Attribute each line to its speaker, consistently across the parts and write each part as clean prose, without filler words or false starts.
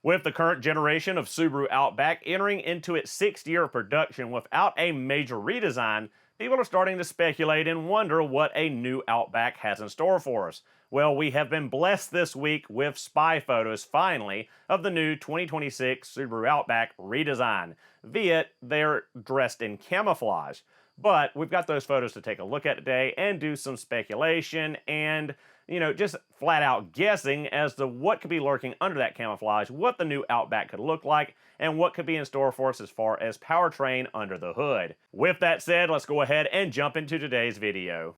Speaker 1: With the current generation of Subaru Outback entering into its sixth year of production without a major redesign, people are starting to speculate and wonder what a new Outback has in store for us. Well, we have been blessed this week with spy photos, finally, of the new 2026 Subaru Outback redesign. Via they're dressed in camouflage. But we've got those photos to take a look at today and do some speculation and, just flat out guessing as to what could be lurking under that camouflage, what the new Outback could look like, and what could be in store for us as far as powertrain under the hood. With that said, let's go ahead and jump into today's video.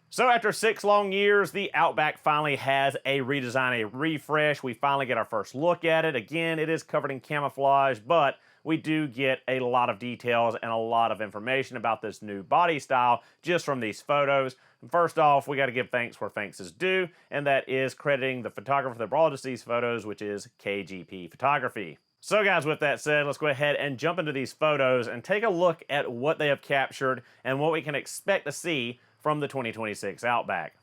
Speaker 1: So after 6 long years, the Outback finally has a redesign, a refresh. We finally get our first look at it. Again, it is covered in camouflage, but we do get a lot of details and a lot of information about this new body style just from these photos. First off, we got to give thanks where thanks is due, and that is crediting the photographer that brought us these photos, which is KGP Photography. So guys, with that said, let's go ahead and jump into these photos and take a look at what they have captured and what we can expect to see from the 2026 Outback.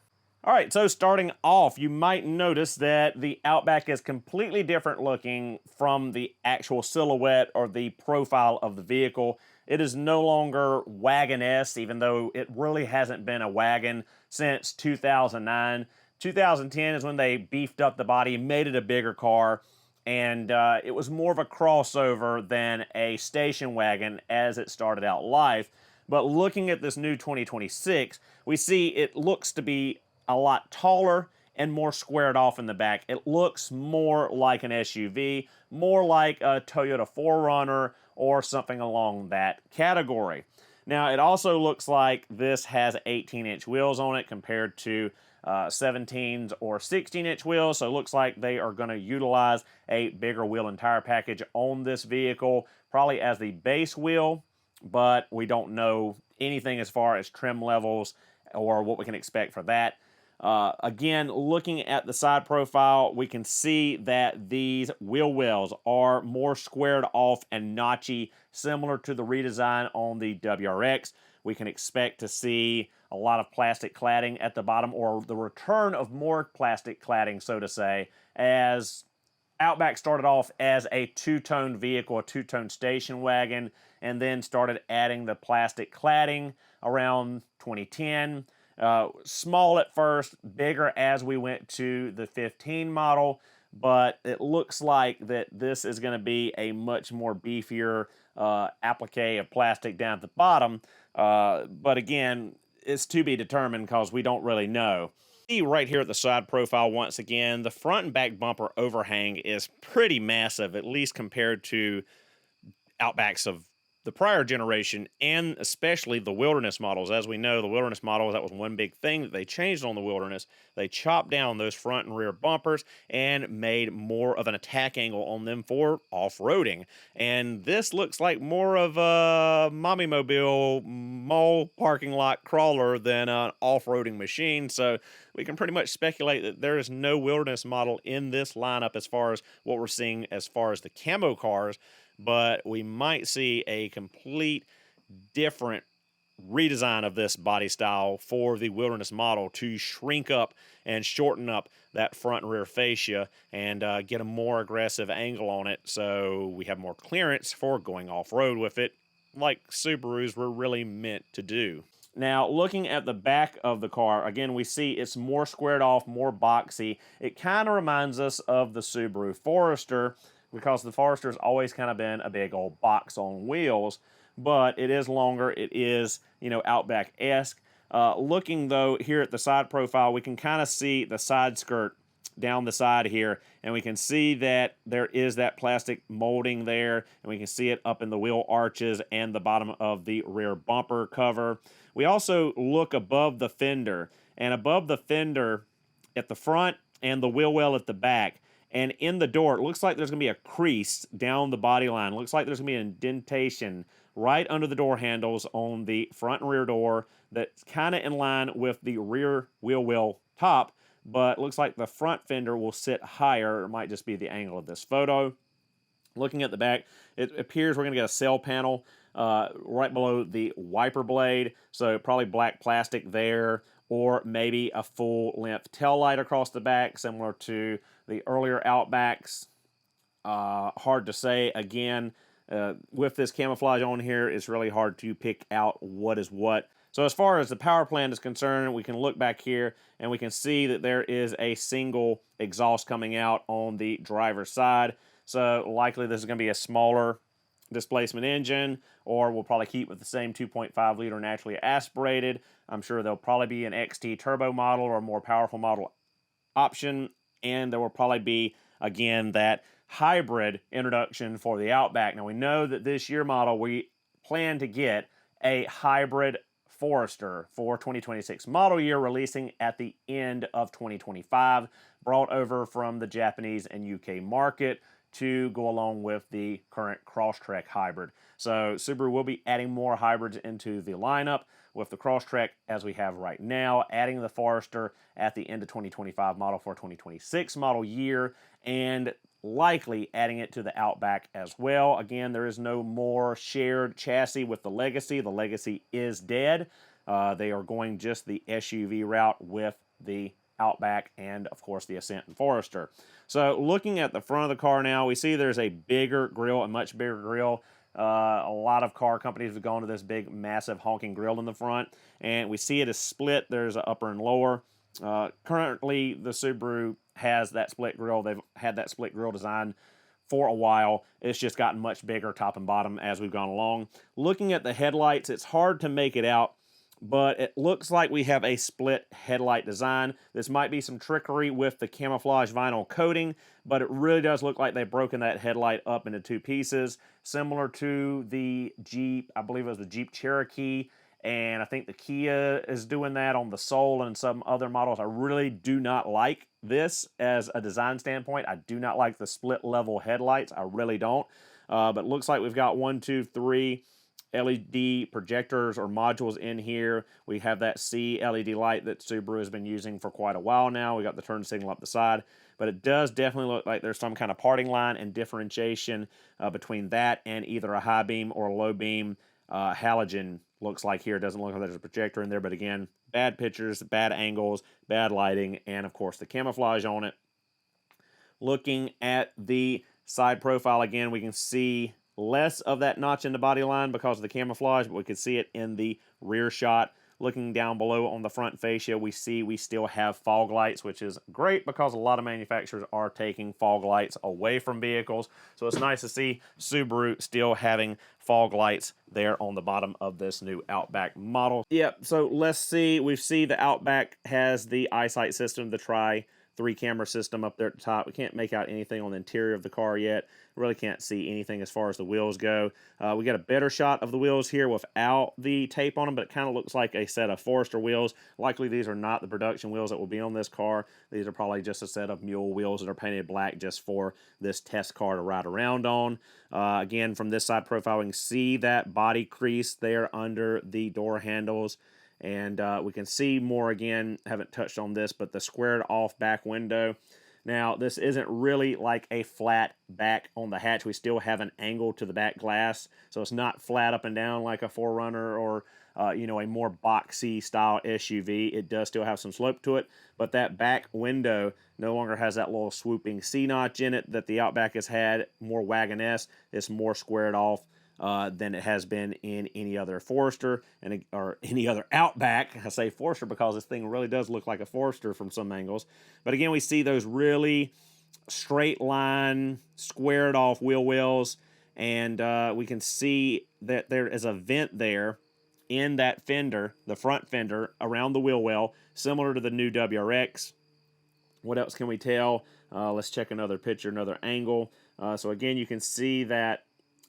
Speaker 1: All right, so starting off, you might notice that the Outback is completely different looking from the actual silhouette or the profile of the vehicle. It is no longer wagon-esque, even though it really hasn't been a wagon since 2009. 2010 is when they beefed up the body, made it a bigger car, and it was more of a crossover than a station wagon as it started out life. But looking at this new 2026, we see it looks to be a lot taller and more squared off in the back. It looks more like an SUV, more like a Toyota 4Runner or something along that category. Now, it also looks like this has 18-inch wheels on it compared to 17s or 16-inch wheels, so it looks like they are going to utilize a bigger wheel and tire package on this vehicle, probably as the base wheel, but we don't know anything as far as trim levels or what we can expect for that. Again, looking at the side profile, we can see that these wheel wells are more squared off and notchy, similar to the redesign on the WRX. We can expect to see a lot of plastic cladding at the bottom, or the return of more plastic cladding, so to say, as Outback started off as a two-tone vehicle, a two-tone station wagon, and then started adding the plastic cladding around 2010. Small at first, bigger as we went to the 15 model, but it looks like that this is going to be a much more beefier applique of plastic down at the bottom. But again, it's to be determined because we don't really know. Right here at the side profile, once again, the front and back bumper overhang is pretty massive, at least compared to Outbacks of the prior generation, and especially the Wilderness models. As we know, the Wilderness models, that was one big thing that they changed on the Wilderness. They chopped down those front and rear bumpers and made more of an attack angle on them for off-roading. And this looks like more of a mommy mobile mall parking lot crawler than an off-roading machine. So we can pretty much speculate that there is no Wilderness model in this lineup as far as what we're seeing as far as the camo cars. But we might see a complete different redesign of this body style for the Wilderness model to shrink up and shorten up that front and rear fascia and get a more aggressive angle on it, so we have more clearance for going off-road with it, like Subarus were really meant to do. Now, looking at the back of the car, again, we see it's more squared off, more boxy. It kind of reminds us of the Subaru Forester, because the Forester's always kind of been a big old box on wheels, but it is longer. It is, Outback-esque. Looking, though, here at the side profile, we can kind of see the side skirt down the side here, and we can see that there is that plastic molding there, and we can see it up in the wheel arches and the bottom of the rear bumper cover. We also look above the fender, and above the fender at the front and the wheel well at the back, and in the door, it looks like there's going to be a crease down the body line. It looks like there's going to be an indentation right under the door handles on the front and rear door that's kind of in line with the rear wheel well top, but looks like the front fender will sit higher. It might just be the angle of this photo. Looking at the back, it appears we're going to get a cell panel right below the wiper blade. So probably black plastic there, or maybe a full-length tail light across the back, similar to the earlier Outbacks. Hard to say. Again, with this camouflage on here, it's really hard to pick out what is what. So as far as the power plant is concerned, we can look back here and we can see that there is a single exhaust coming out on the driver's side. So likely this is going to be a smaller displacement engine, or we'll probably keep with the same 2.5 liter naturally aspirated. I'm sure there'll probably be an XT turbo model or a more powerful model option, and there will probably be, again, that hybrid introduction for the Outback. Now we know that this year model we plan to get a hybrid Forester for 2026 model year, releasing at the end of 2025, brought over from the Japanese and UK market to go along with the current Crosstrek hybrid. So Subaru will be adding more hybrids into the lineup, with the Crosstrek as we have right now, adding the Forester at the end of 2025 model for 2026 model year, and likely adding it to the Outback as well. Again, there is no more shared chassis with the Legacy. The Legacy is dead. They are going just the SUV route with the Outback and, of course, the Ascent and Forester. So looking at the front of the car now, we see there's a bigger grille, a much bigger grille. A lot of car companies have gone to this big, massive honking grille in the front, and we see it is split. There's an upper and lower. Currently, the Subaru has that split grille. They've had that split grille design for a while. It's just gotten much bigger top and bottom as we've gone along. Looking at the headlights, it's hard to make it out, but it looks like we have a split headlight design. This might be some trickery with the camouflage vinyl coating, but it really does look like they've broken that headlight up into two pieces, similar to the Jeep, I believe it was the Jeep Cherokee, and I think the Kia is doing that on the Soul and some other models. I really do not like this as a design standpoint. I do not like the split level headlights. I really don't. But it looks like we've got 1, 2, 3 LED projectors or modules in here. We have that C LED light that Subaru has been using for quite a while now. We got the turn signal up the side, but it does definitely look like there's some kind of parting line and differentiation between that and either a high beam or a low beam halogen. Looks like here. It doesn't look like there's a projector in there, but again, bad pictures, bad angles, bad lighting, and of course the camouflage on it. Looking at the side profile again, we can see less of that notch in the body line because of the camouflage, but we can see it in the rear shot. Looking down below on the front fascia, we see we still have fog lights, which is great because a lot of manufacturers are taking fog lights away from vehicles. So it's nice to see Subaru still having fog lights there on the bottom of this new Outback model. Yep, so let's see. We see the Outback has the eyesight system, the three camera system up there at the top. We can't make out anything on the interior of the car yet. Really can't see anything as far as the wheels go. We got a better shot of the wheels here without the tape on them, but it kind of looks like a set of Forester wheels. Likely these are not the production wheels that will be on this car. These are probably just a set of mule wheels that are painted black just for this test car to ride around on. Again, from this side profile, we can see that body crease there under the door handles. And we can see more again, haven't touched on this, but the squared off back window. Now, this isn't really like a flat back on the hatch. We still have an angle to the back glass, so it's not flat up and down like a 4Runner or a more boxy style SUV. It does still have some slope to it, but that back window no longer has that little swooping C-notch in it that the Outback has had, more wagonette. It's more squared off than it has been in any other Forester or any other Outback. I say Forester because this thing really does look like a Forester from some angles. But again, we see those really straight line, squared off wheel wells, and we can see that there is a vent there in that fender, the front fender, around the wheel well, similar to the new WRX. What else can we tell? Let's check another picture, another angle. So again, you can see that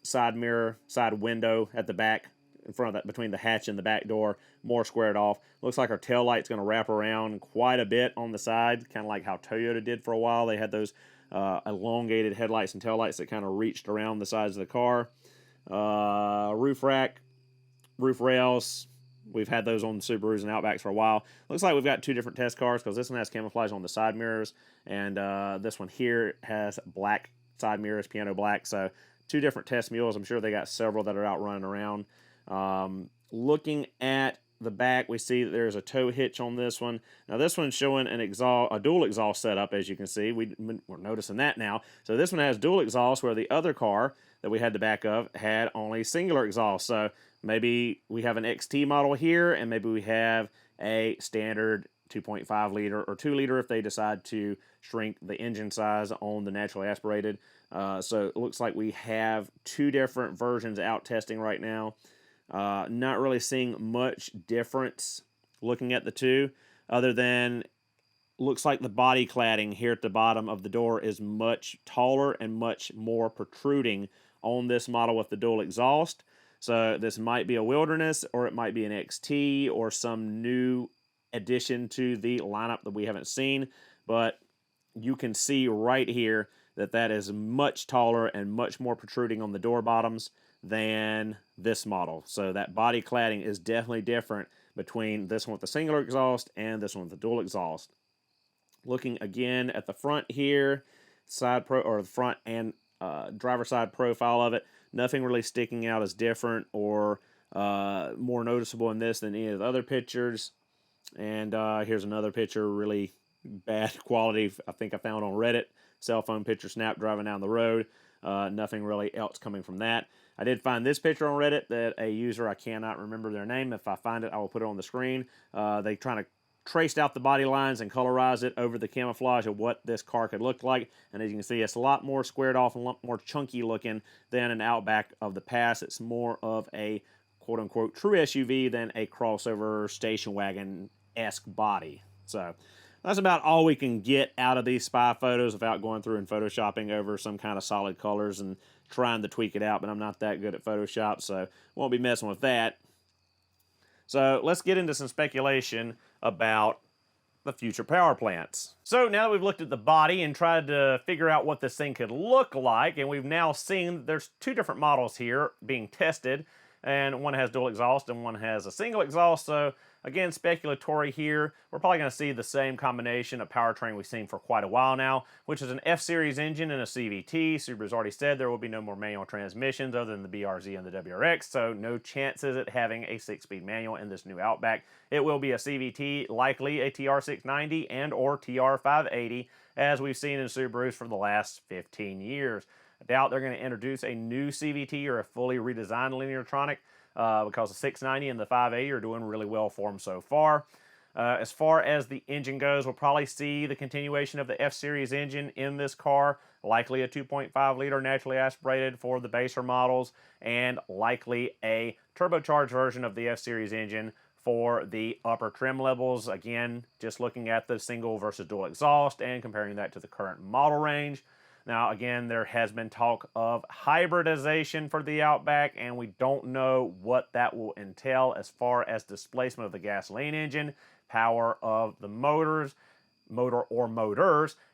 Speaker 1: side mirror, side window at the back, in front of that, between the hatch and the back door, more squared off. Looks like our tail light's going to wrap around quite a bit on the side, kind of like how Toyota did for a while. They had those elongated headlights and tail lights that kind of reached around the sides of the car. Roof rack, roof rails. We've had those on Subarus and Outbacks for a while. Looks like we've got two different test cars because this one has camouflage on the side mirrors, and this one here has black side mirrors, piano black. So 2 different test mules. I'm sure they got several that are out running around. Looking at the back, we see that there's a tow hitch on this one. Now this one's showing a dual exhaust setup, as you can see. We're noticing that now. So this one has dual exhaust, where the other car that we had the back of had only singular exhaust. So maybe we have an XT model here, and maybe we have a standard 2.5 liter or 2 liter if they decide to shrink the engine size on the naturally aspirated. So it looks like we have 2 different versions out testing right now. Not really seeing much difference looking at the 2, other than looks like the body cladding here at the bottom of the door is much taller and much more protruding on this model with the dual exhaust. So this might be a Wilderness, or it might be an XT, or some new addition to the lineup that we haven't seen. But you can see right here that that is much taller and much more protruding on the door bottoms than this model. So that body cladding is definitely different between this one with the singular exhaust and this one with the dual exhaust. Looking again at the front here, the front and driver side profile of it, nothing really sticking out as different or more noticeable in this than any of the other pictures. And here's another picture, really bad quality, I think I found on Reddit. Cell phone picture snap driving down the road. Nothing really else coming from that. I did find this picture on Reddit that a user, I cannot remember their name. If I find it, I will put it on the screen. They trying to traced out the body lines and colorized it over the camouflage of what this car could look like. And as you can see, it's a lot more squared off and a lot more chunky looking than an Outback of the past. It's more of a quote-unquote true SUV than a crossover station wagon-esque body. So that's about all we can get out of these spy photos without going through and photoshopping over some kind of solid colors and trying to tweak it out, but I'm not that good at Photoshop, so won't be messing with that. So let's get into some speculation about the future power plants. So now that we've looked at the body and tried to figure out what this thing could look like, and we've now seen there's 2 different models here being tested, and one has dual exhaust and one has a single exhaust. So again, speculatory here. We're probably going to see the same combination of powertrain we've seen for quite a while now, which is an F-Series engine and a CVT. Subaru's already said there will be no more manual transmissions other than the BRZ and the WRX, so no chances at having a 6-speed manual in this new Outback. It will be a CVT, likely a TR690 and or TR580, as we've seen in Subarus for the last 15 years. I doubt they're going to introduce a new CVT or a fully redesigned lineartronic, because the 690 and the 580 are doing really well for them so far. As far as the engine goes, we'll probably see the continuation of the F-Series engine in this car, likely a 2.5 liter naturally aspirated for the baser models, and likely a turbocharged version of the F-Series engine for the upper trim levels. Again, just looking at the single versus dual exhaust and comparing that to the current model range. Now, again, there has been talk of hybridization for the Outback, and we don't know what that will entail as far as displacement of the gasoline engine, power of the motors,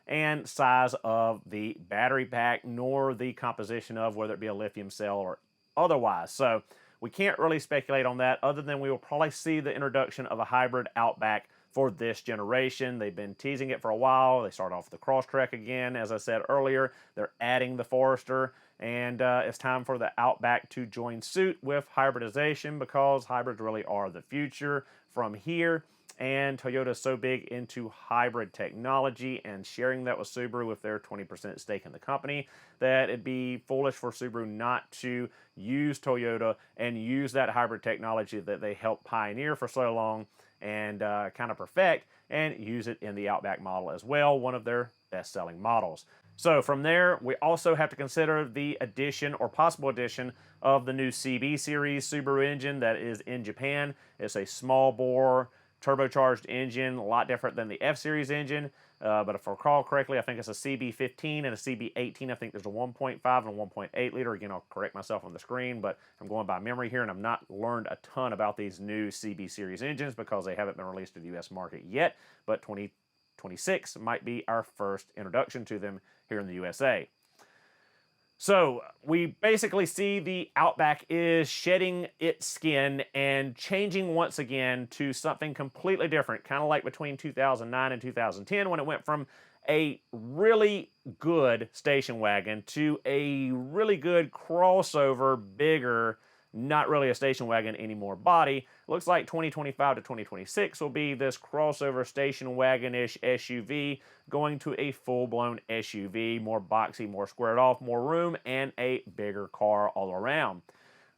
Speaker 1: and size of the battery pack, nor the composition of whether it be a lithium cell or otherwise. So we can't really speculate on that, other than we will probably see the introduction of a hybrid Outback for this generation. They've been teasing it for a while. They start off with the Crosstrek again. As I said earlier, they're adding the Forester, and it's time for the Outback to join suit with hybridization, because hybrids really are the future from here. And Toyota's so big into hybrid technology and sharing that with Subaru with their 20% stake in the company that it'd be foolish for Subaru not to use Toyota and use that hybrid technology that they helped pioneer for so long and kind of perfect, and use it in the Outback model as well, one of their best-selling models. So from there, we also have to consider the addition or possible addition of the new CB series Subaru engine that is in Japan. It's a small bore turbocharged engine, a lot different than the F-Series engine, but if I recall correctly, I think it's a CB15 and a CB18. I think there's a 1.5 and a 1.8 liter. Again, I'll correct myself on the screen, but I'm going by memory here, and I've not learned a ton about these new CB series engines because they haven't been released to the U.S. market yet, but 2026 might be our first introduction to them here in the USA. So we basically see the Outback is shedding its skin and changing once again to something completely different, kind of like between 2009 and 2010 when it went from a really good station wagon to a really good crossover, bigger, not really a station wagon anymore body. Looks like 2025 to 2026 will be this crossover station wagon-ish SUV going to a full-blown SUV, more boxy, more squared off, more room, and a bigger car all around.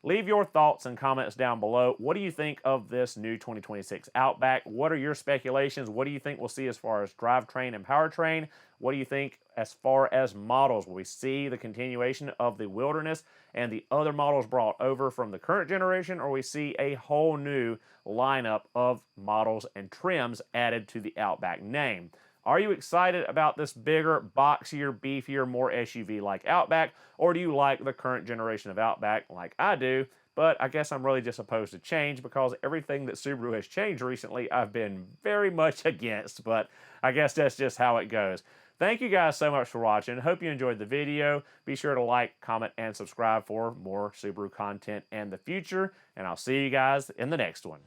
Speaker 1: Leave your thoughts and comments down below. What do you think of this new 2026 Outback? What are your speculations? What do you think we'll see as far as drivetrain and powertrain? What do you think as far as models? Will we see the continuation of the Wilderness and the other models brought over from the current generation, or we see a whole new lineup of models and trims added to the Outback name? Are you excited about this bigger, boxier, beefier, more SUV-like Outback, or do you like the current generation of Outback like I do? But I guess I'm really just opposed to change because everything that Subaru has changed recently I've been very much against, but I guess that's just how it goes. Thank you guys so much for watching. Hope you enjoyed the video. Be sure to like, comment, and subscribe for more Subaru content in the future, and I'll see you guys in the next one.